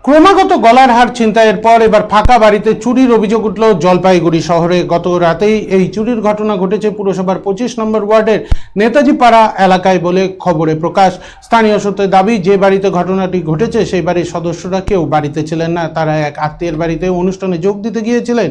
ক্রমাগত গলার হার ছিনতাইয়ের পর এবার ফাঁকা বাড়িতে চুরির অভিযোগ উঠল জলপাইগুড়ি শহরে। গত রাতেই এই চুরির ঘটনা ঘটেছে পুরসভার 25 নম্বর ওয়ার্ডের নেতাজি পাড়া এলাকায় বলে খবরে প্রকাশ। স্থানীয় সূত্রে দাবি, যে বাড়িতে ঘটনাটি ঘটেছে সেই বাড়ির সদস্যরা কেউ বাড়িতে ছিলেন না, তারা এক আত্মীয়ের বাড়িতে অনুষ্ঠানে যোগ দিতে গিয়েছিলেন।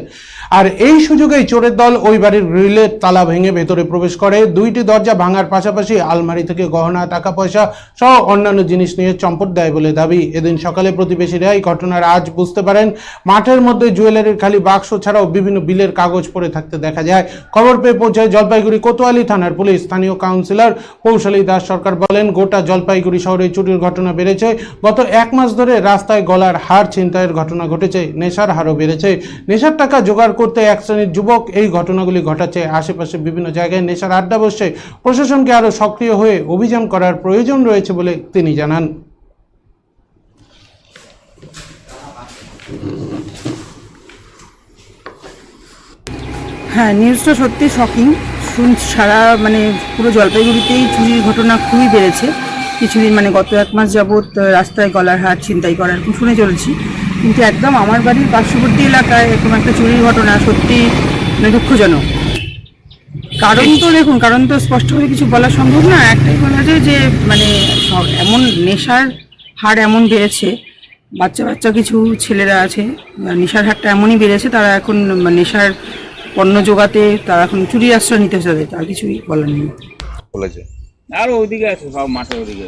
আর এই সুযোগেই চোরের দল ওই বাড়ির গ্রিলের তালা ভেঙে ভেতরে প্রবেশ করে। দুইটি দরজা ভাঙার পাশাপাশি আলমারি থেকে গহনা, টাকা পয়সা সহ অন্যান্য জিনিস নিয়ে চম্পট দেয় বলে দাবি। এদিন সকালে প্রতিবেশীরা এই ঘটনার আজ বুঝতে পারেন মাঠের মধ্যে জুয়েলারির খালি বাক্স ছাড়াও বিভিন্ন বিলের কাগজ পড়ে থাকতে দেখা যায়। খবর পেয়ে পৌঁছায় জলপাইগুড়ি কোতোয়ালি থানার পুলিশ। স্থানীয় কাউন্সিলর কৌশলী দাস সরকার বলেন, গোটা জলপাইগুড়ি শহরে চুরির ঘটনা বেড়েছে। গত এক মাস ধরে রাস্তায় গলার হার ছিনতাইয়ের ঘটনা ঘটেছে, নেশার হারও বেড়েছে। নেশার টাকা জোগাড় করতে এক শ্রেণীর যুবক এই ঘটনাগুলি ঘটাচ্ছে। আশেপাশে বিভিন্ন জায়গায় নেশার আড্ডা বসছে। প্রশাসনকে আরও সক্রিয় হয়ে অভিযান করার প্রয়োজন রয়েছে বলে তিনি জানান। হ্যাঁ, নিউজটা সত্যি শকিং। সারা পুরো জলপাইগুড়িতেই চুরির ঘটনা খুবই বেড়েছে। কিছুদিন গত এক মাস যাবৎ রাস্তায় গলার হার ছিনতাই করার শুনে চলেছি, কিন্তু একদম আমার বাড়ির পার্শ্ববর্তী এলাকায় এরকম একটা চুরির ঘটনা সত্যি দুঃখজনক। কারণ তো স্পষ্টভাবে কিছু বলা সম্ভব না। একটাই বলা যায় যে এমন নেশার হার এমন বেড়েছে, বাচ্চা কিছু ছেলেরা আছে, নেশার হারটা এমনই বেড়েছে, তারা এখন নেশার পণ্য জোগাতে তারা এখন চুরির আশ্রয় নিতে হবে। তার কিছুই বলার নেই। আর ওইদিকে আছে সব মাঠের ওইদিকে।